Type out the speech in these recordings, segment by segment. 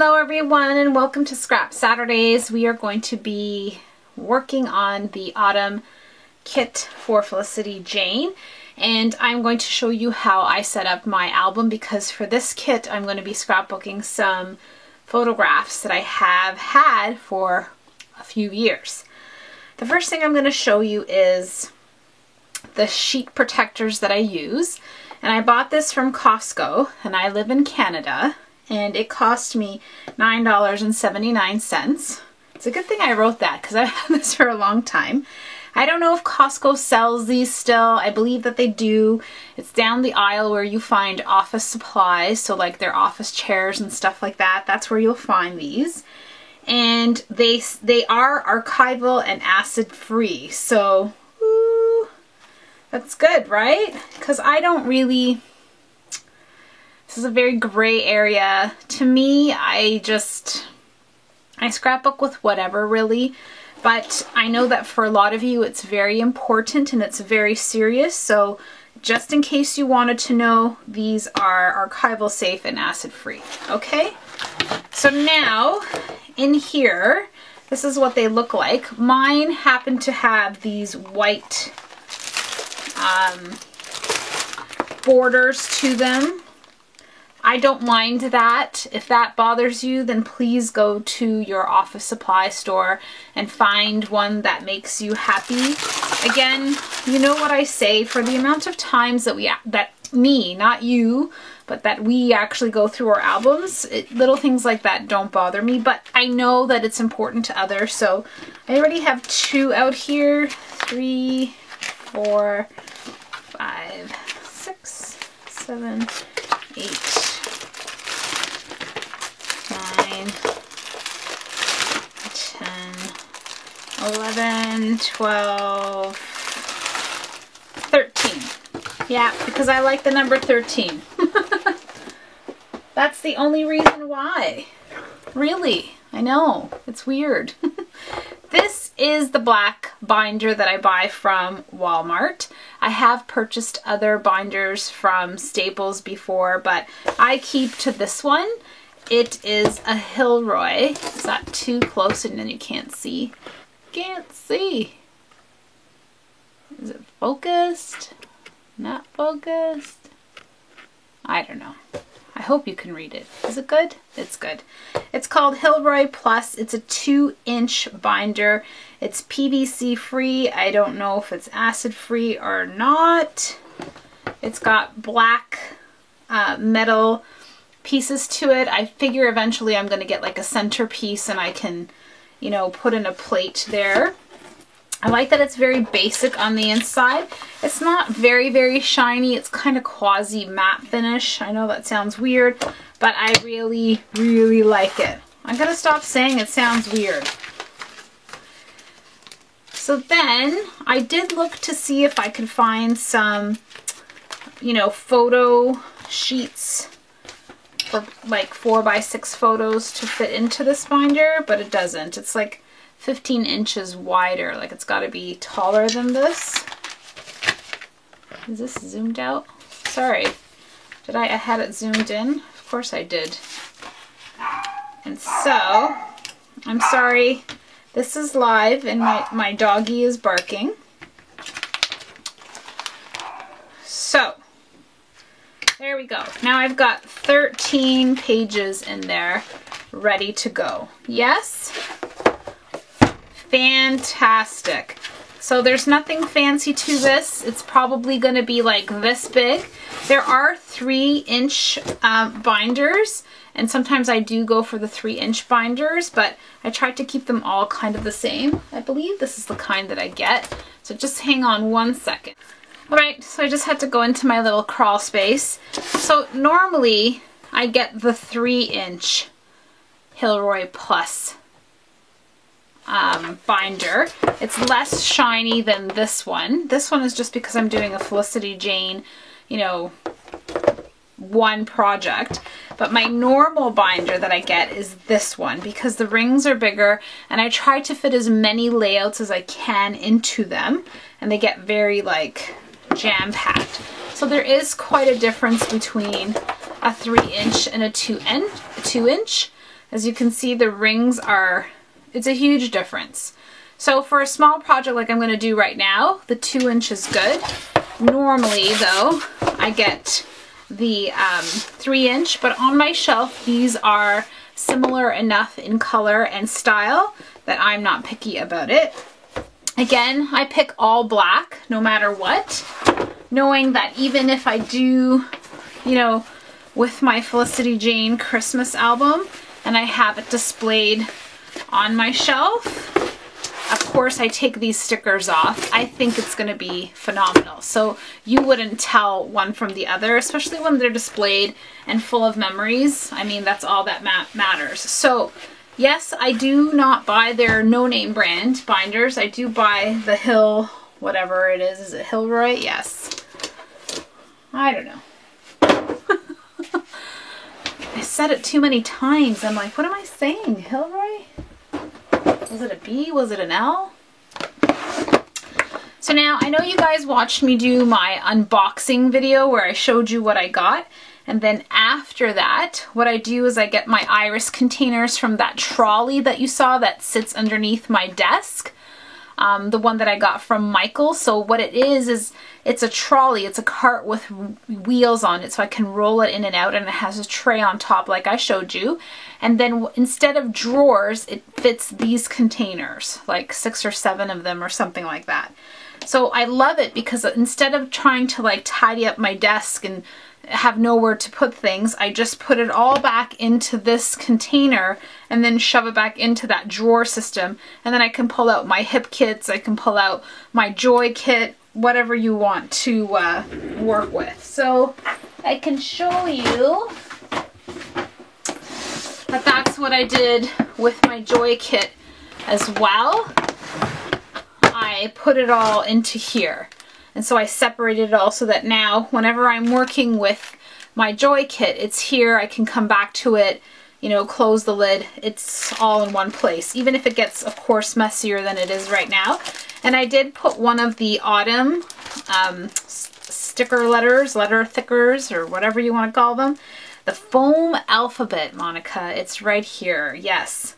Hello everyone and welcome to Scrap Saturdays. We are going to be working on the autumn kit for Felicity Jane, and I'm going to show you how I set up my album, because for this kit I'm going to be scrapbooking some photographs that I have had for a few years. The first thing I'm going to show you is the sheet protectors that I use, and I bought this from Costco, and I live in Canada. And it cost me $9.79. It's a good thing I wrote that because I've had this for a long time. I don't know if Costco sells these still. I believe that they do. It's down the aisle where you find office supplies, so like their office chairs and stuff like that. That's where you'll find these. And they are archival and acid free. So, ooh, that's good, right? Because I don't really... This is a very gray area. To me, I scrapbook with whatever really, but I know that for a lot of you it's very important and it's very serious, so just in case you wanted to know, these are archival safe and acid free, okay? So now, in here, this is what they look like. Mine happen to have these white borders to them. I don't mind that. If that bothers you, then please go to your office supply store and find one that makes you happy. Again, you know what I say, for the amount of times that me, not you, but that we actually go through our albums, little things like that don't bother me, but I know that it's important to others. So I already have 2 out here, 3, 4, 5, 6, 7, 8, 9, 10, 11, 12, 13. Yeah, because I like the number 13. That's the only reason why. Really, I know, it's weird. This is the black binder that I buy from Walmart. I have purchased other binders from Staples before, but I keep to this one. It is a Hilroy. Is that too close and then you can't see? Can't see. Is it focused? Not focused? I don't know. I hope you can read it. Is it good? It's good. It's called Hilroy Plus. It's a 2-inch binder. It's PVC free. I don't know if it's acid free or not. It's got black metal pieces to it. I figure eventually I'm going to get like a centerpiece and I can, you know, put in a plate there. I like that it's very basic on the inside. It's not very, very shiny. It's kind of quasi matte finish. I know that sounds weird, but I really, really like it. I'm going to stop saying it sounds weird. So then I did look to see if I could find some, you know, photo sheets for like 4x6 photos to fit into this binder, but it doesn't. It's like 15 inches wider. Like it's got to be taller than this. Is this zoomed out? Sorry. I had it zoomed in? Of course I did. And so, I'm sorry. This is live and my doggy is barking. So, there we go. Now I've got 13 pages in there ready to go. Yes? Fantastic. So there's nothing fancy to this. It's probably going to be like this big. There are 3-inch binders, and sometimes I do go for the 3-inch binders, but I tried to keep them all kind of the same. I believe this is the kind that I get. So just hang on one second. Alright, so I just had to go into my little crawl space. So normally I get the 3-inch Hilroy Plus binder. It's less shiny than this one. This one is just because I'm doing a Felicity Jane, you know, one project. But my normal binder that I get is this one because the rings are bigger and I try to fit as many layouts as I can into them, and they get very like jam-packed. So there is quite a difference between a 3-inch and a 2-inch. As you can see, the rings are, it's a huge difference. So for a small project like I'm going to do right now, the 2-inch is good. Normally though, I get the 3-inch, but on my shelf, these are similar enough in color and style that I'm not picky about it. Again, I pick all black no matter what, knowing that even if I do, you know, with my Felicity Jane Christmas album and I have it displayed on my shelf, of course I take these stickers off. I think it's going to be phenomenal. So you wouldn't tell one from the other, especially when they're displayed and full of memories. I mean, that's all that matters. So yes, I do not buy their no-name brand binders. I do buy the Hill, whatever it is. Is it Hilroy? Yes. I don't know. I said it too many times. I'm like, what am I saying? Hilroy? Was it a B? Was it an L? So now, I know you guys watched me do my unboxing video where I showed you what I got. And then after that, what I do is I get my iris containers from that trolley that you saw that sits underneath my desk. The one that I got from Michael. So what it is it's a trolley. It's a cart with wheels on it so I can roll it in and out, and it has a tray on top like I showed you. And then instead of drawers, it fits these containers, like 6 or 7 of them or something like that. So I love it because instead of trying to like tidy up my desk and have nowhere to put things, I just put it all back into this container and then shove it back into that drawer system, and then I can pull out my hip kits, I can pull out my joy kit, whatever you want to work with. So I can show you that that's what I did with my joy kit as well. I put it all into here. And so I separated it all so that now whenever I'm working with my joy kit, it's here. I can come back to it, you know, close the lid. It's all in one place, even if it gets, of course, messier than it is right now. And I did put one of the autumn sticker letters, letter thickers, or whatever you want to call them. The foam alphabet, Monica. It's right here. Yes.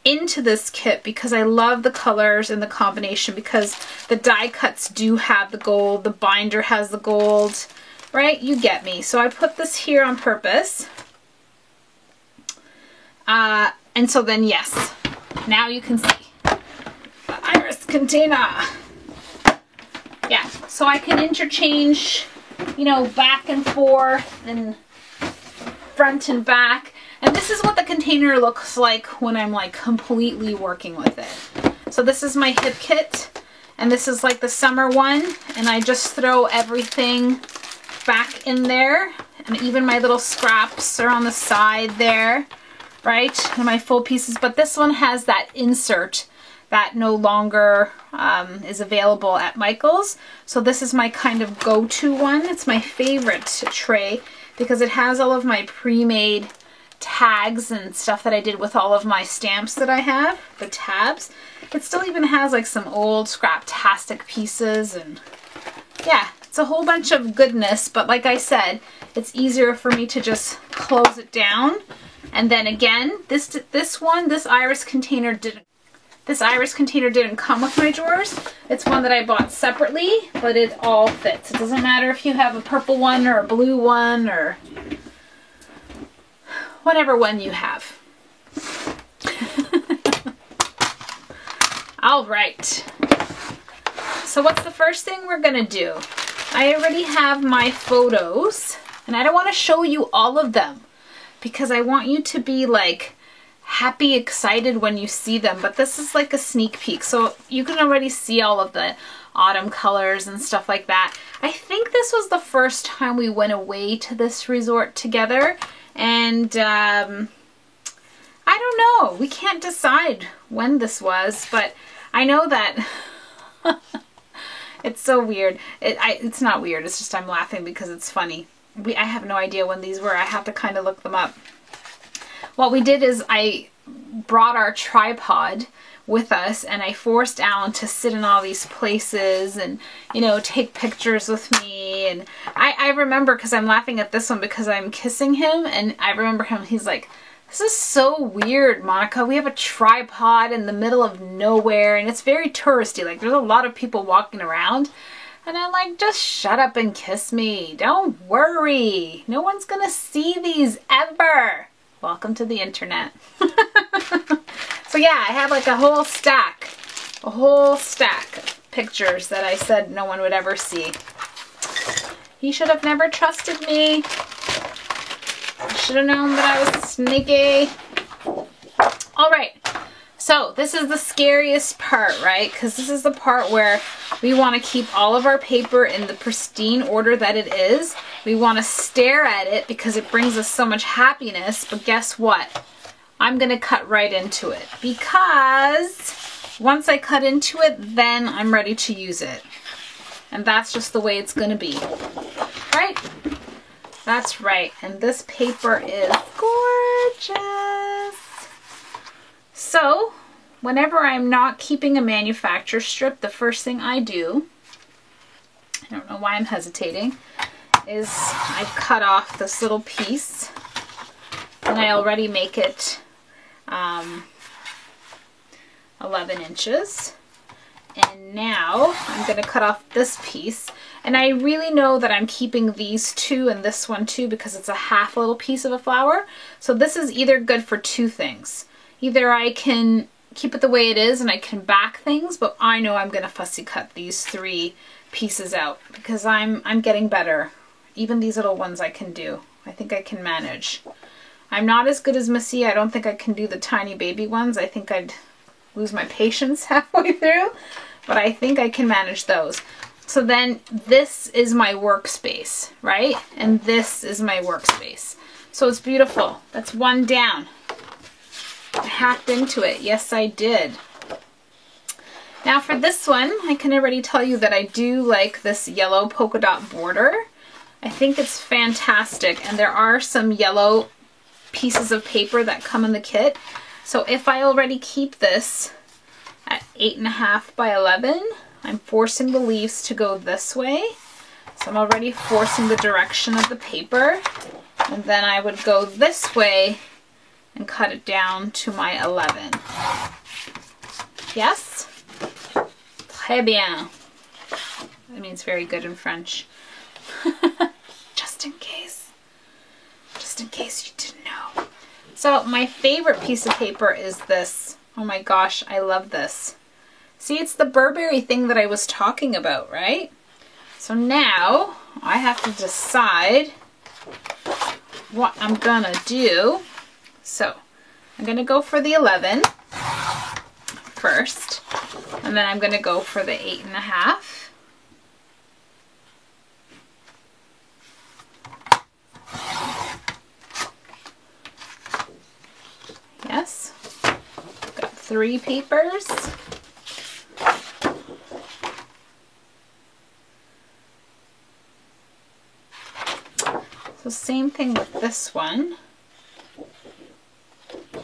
Into this kit because I love the colors and the combination, because the die cuts do have the gold, the binder has the gold, right? You get me. So I put this here on purpose. And so then, yes, now you can see the iris container. Yeah, so I can interchange, you know, back and forth and front and back. And this is what the container looks like when I'm like completely working with it. So this is my hip kit, and this is like the summer one, and I just throw everything back in there, and even my little scraps are on the side there, right? And my full pieces, but this one has that insert that no longer is available at Michael's. So this is my kind of go-to one. It's my favorite tray because it has all of my pre-made tags and stuff that I did with all of my stamps that I have, the tabs. It still even has like some old scraptastic pieces, and yeah, it's a whole bunch of goodness. But like I said, it's easier for me to just close it down. And then again, this iris container didn't come with my drawers. It's one that I bought separately, but it all fits. It doesn't matter if you have a purple one or a blue one or whatever one you have. All right. So what's the first thing we're gonna do? I already have my photos, and I don't want to show you all of them because I want you to be like happy, excited when you see them, but this is like a sneak peek. So you can already see all of the autumn colors and stuff like that. I think this was the first time we went away to this resort together. And I don't know, we can't decide when this was, but I know that it's so weird. It's not weird, it's just I'm laughing because it's funny. I have no idea when these were. I have to kind of look them up. What we did is I brought our tripod with us, and I forced Alan to sit in all these places and, you know, take pictures with me. And I remember, because I'm laughing at this one because I'm kissing him, and I remember him, he's like, This is so weird, Monica. We have a tripod in the middle of nowhere and it's very touristy. Like there's a lot of people walking around and I'm like, just shut up and kiss me. Don't worry. No one's gonna see these ever. Welcome to the internet. So yeah, I have like a whole stack of pictures that I said no one would ever see. You should have never trusted me. I should have known that I was sneaky. All right, so this is the scariest part, right? Because this is the part where we want to keep all of our paper in the pristine order that it is. We want to stare at it because it brings us so much happiness. But guess what? I'm going to cut right into it because once I cut into it, then I'm ready to use it. And that's just the way it's going to be. Right? That's right. And this paper is gorgeous. So, whenever I'm not keeping a manufacturer strip, the first thing I do, I don't know why I'm hesitating, is I cut off this little piece. And I already make it 11 inches. And now I'm going to cut off this piece. And I really know that I'm keeping these two and this one too because it's a half little piece of a flower. So this is either good for two things. Either I can keep it the way it is and I can back things, but I know I'm going to fussy cut these three pieces out because I'm getting better. Even these little ones I can do. I think I can manage. I'm not as good as Missy. I don't think I can do the tiny baby ones. I think I'd lose my patience halfway through, but I think I can manage those. So then this is my workspace, right? And this is my workspace. So it's beautiful. That's one down. I hacked into it. Yes, I did. Now for this one, I can already tell you that I do like this yellow polka dot border. I think it's fantastic. And there are some yellow pieces of paper that come in the kit. So if I already keep this at 8.5 by 11, I'm forcing the leaves to go this way. So I'm already forcing the direction of the paper. And then I would go this way and cut it down to my 11. Yes? Très bien. That means very good in French. Just in case. Just in case you didn't know. So my favorite piece of paper is this. Oh my gosh, I love this. See, it's the Burberry thing that I was talking about, right? So now I have to decide what I'm gonna do. So I'm gonna go for the 11 first, and then I'm gonna go for the 8.5. Yes, got 3 papers. So same thing with this one. I'm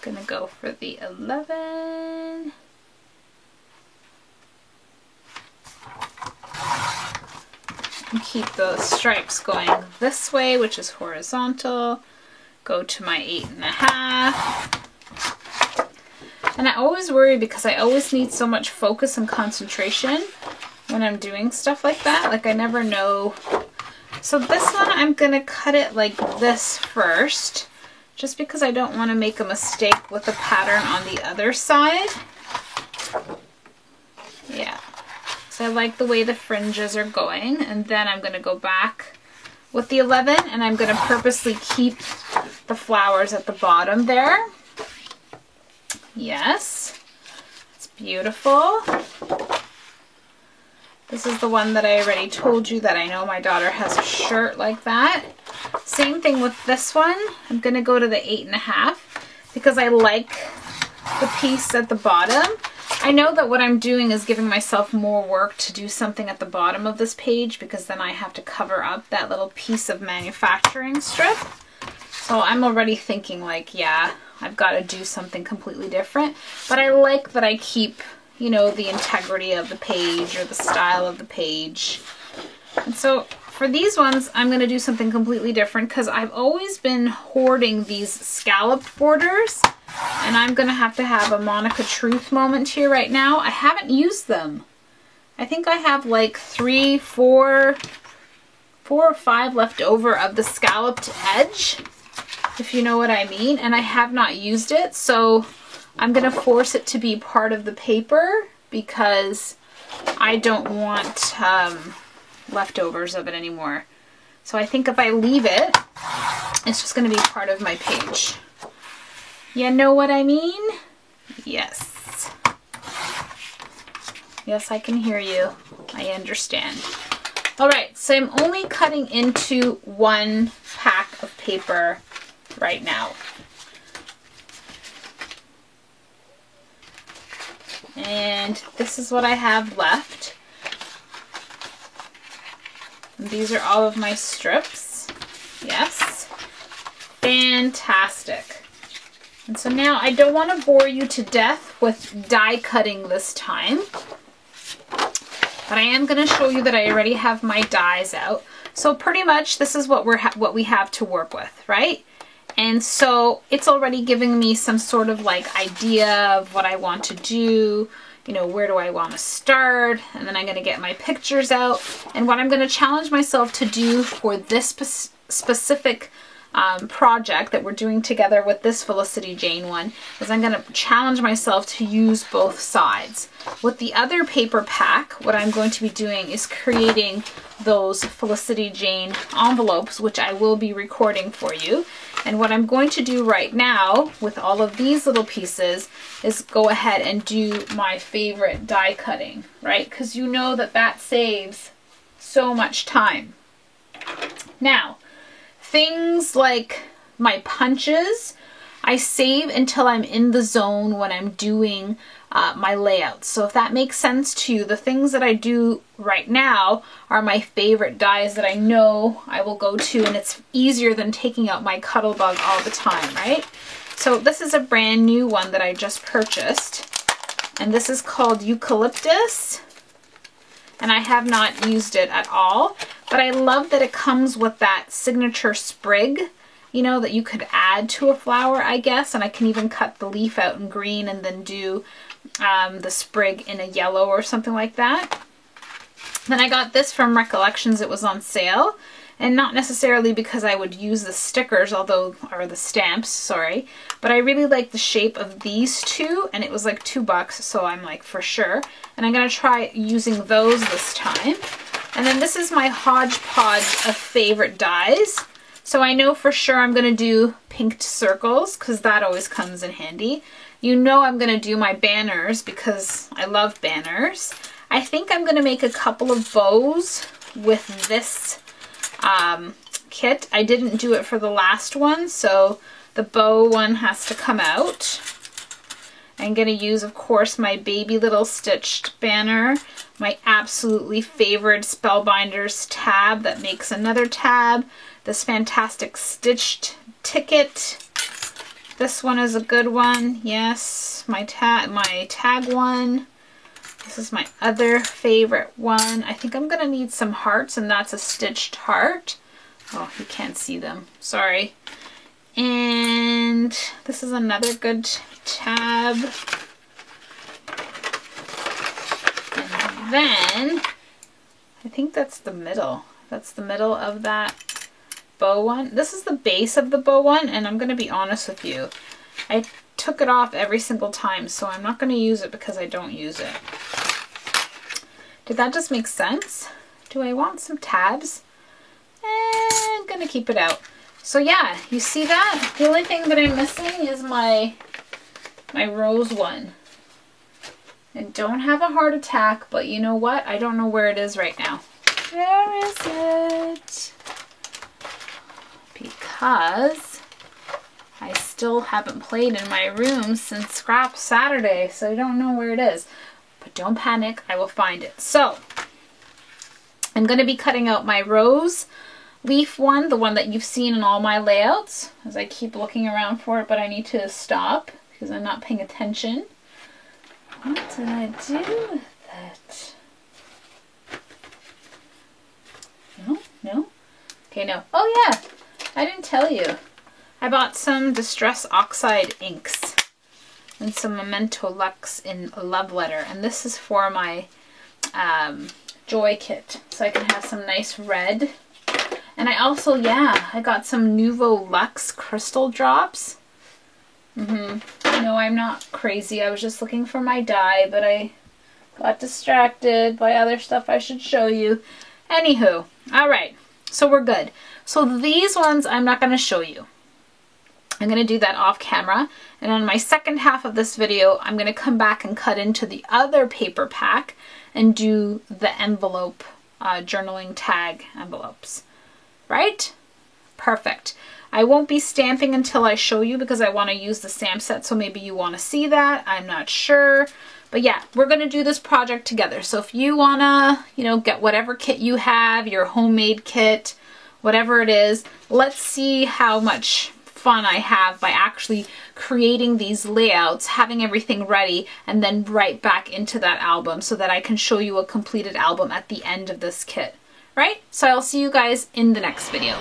gonna go for the 11. And keep those stripes going this way, which is horizontal. Go to my 8.5. And I always worry because I always need so much focus and concentration when I'm doing stuff like that. Like I never know. So this one I'm gonna cut it like this first, just because I don't want to make a mistake with the pattern on the other side. Yeah. So I like the way the fringes are going, and then I'm gonna go back with the 11 and I'm gonna purposely keep the flowers at the bottom there. Yes, it's beautiful. This is the one that I already told you that I know my daughter has a shirt like that. Same thing with this one. I'm gonna go to the 8.5 because I like the piece at the bottom. I know that what I'm doing is giving myself more work to do something at the bottom of this page because then I have to cover up that little piece of manufacturing strip. So I'm already thinking like, yeah, I've got to do something completely different. But I like that I keep, you know, the integrity of the page or the style of the page. And so for these ones, I'm going to do something completely different because I've always been hoarding these scalloped borders, and I'm going to have a Monica Truth moment here right now. I haven't used them. I think I have like 4 or 5 left over of the scalloped edge, if you know what I mean, and I have not used it, so I'm going to force it to be part of the paper because I don't want leftovers of it anymore. So I think if I leave it, it's just going to be part of my page. You know what I mean? Yes. Yes, I can hear you. I understand. All right, so I'm only cutting into 1 pack of paper right now. And this is what I have left. And these are all of my strips. Yes. Fantastic. And so now I don't want to bore you to death with die cutting this time. But I am going to show you that I already have my dies out. So pretty much this is what we have to work with, right? And so it's already giving me some sort of like idea of what I want to do, you know, where do I want to start, and then I'm going to get my pictures out. And what I'm going to challenge myself to do for this specific project that we're doing together with this Felicity Jane one is I'm going to challenge myself to use both sides. With the other paper pack, what I'm going to be doing is creating those Felicity Jane envelopes, which I will be recording for you. And what I'm going to do right now with all of these little pieces is go ahead and do my favorite die cutting, right? Because you know that that saves so much time. Now, things like my punches, I save until I'm in the zone when I'm doing my layouts. So if that makes sense to you, the things that I do right now are my favorite dies that I know I will go to, and it's easier than taking out my Cuttlebug all the time, right? So this is a brand new one that I just purchased, and this is called Eucalyptus, and I have not used it at all, but I love that it comes with that signature sprig, you know, that you could add to a flower, I guess, and I can even cut the leaf out in green and then do the sprig in a yellow or something like that. Then I got this from Recollections. It was on sale, and not necessarily because I would use the stickers, or the stamps, sorry, but I really like the shape of these two, and it was like $2, so I'm like, for sure. And I'm gonna try using those this time. And then this is my hodgepodge of favorite dies. So I know for sure I'm gonna do pinked circles because that always comes in handy. You know I'm gonna do my banners because I love banners. I think I'm gonna make a couple of bows with this kit. I didn't do it for the last one, so the bow one has to come out. I'm gonna use, of course, my Baby Little Stitched banner, my absolutely favorite Spellbinders tab that makes another tab, this fantastic stitched ticket. This one is a good one. Yes, my tag one. This is my other favorite one. I think I'm gonna need some hearts, and that's a stitched heart. Oh, you can't see them. Sorry. And this is another good tab. And then I think that's the middle. That's the middle of that bow one. This is the base of the bow one, and I'm going to be honest with you. I took it off every single time, so I'm not going to use it because I don't use it. Did that just make sense? Do I want some tabs? I'm going to keep it out. So yeah, you see that? The only thing that I'm missing is my rose one. I don't have a heart attack, but you know what? I don't know where it is right now. Where is it? Because I still haven't played in my room since Scrap Saturday, so I don't know where it is. But don't panic, I will find it. So, I'm going to be cutting out my rose leaf one, the one that you've seen in all my layouts, as I keep looking around for it, but I need to stop because I'm not paying attention. What did I do with it? No, Okay, no. Oh yeah, I didn't tell you. I bought some Distress Oxide inks and some Memento Lux in Love Letter. And this is for my Joy kit. So I can have some nice red. And I also, yeah, I got some Nouveau Luxe crystal drops. No, I'm not crazy. I was just looking for my dye, but I got distracted by other stuff I should show you. Anywho, all right, so we're good. So these ones I'm not going to show you. I'm going to do that off camera. And on my second half of this video, I'm going to come back and cut into the other paper pack and do the envelope, journaling tag envelopes. Right? Perfect. I won't be stamping until I show you because I want to use the stamp set, so maybe you want to see that. I'm not sure. But yeah, we're going to do this project together. So if you want to, you know, get whatever kit you have, your homemade kit, whatever it is, let's see how much fun I have by actually creating these layouts, having everything ready, and then right back into that album so that I can show you a completed album at the end of this kit. Right? So I'll see you guys in the next video.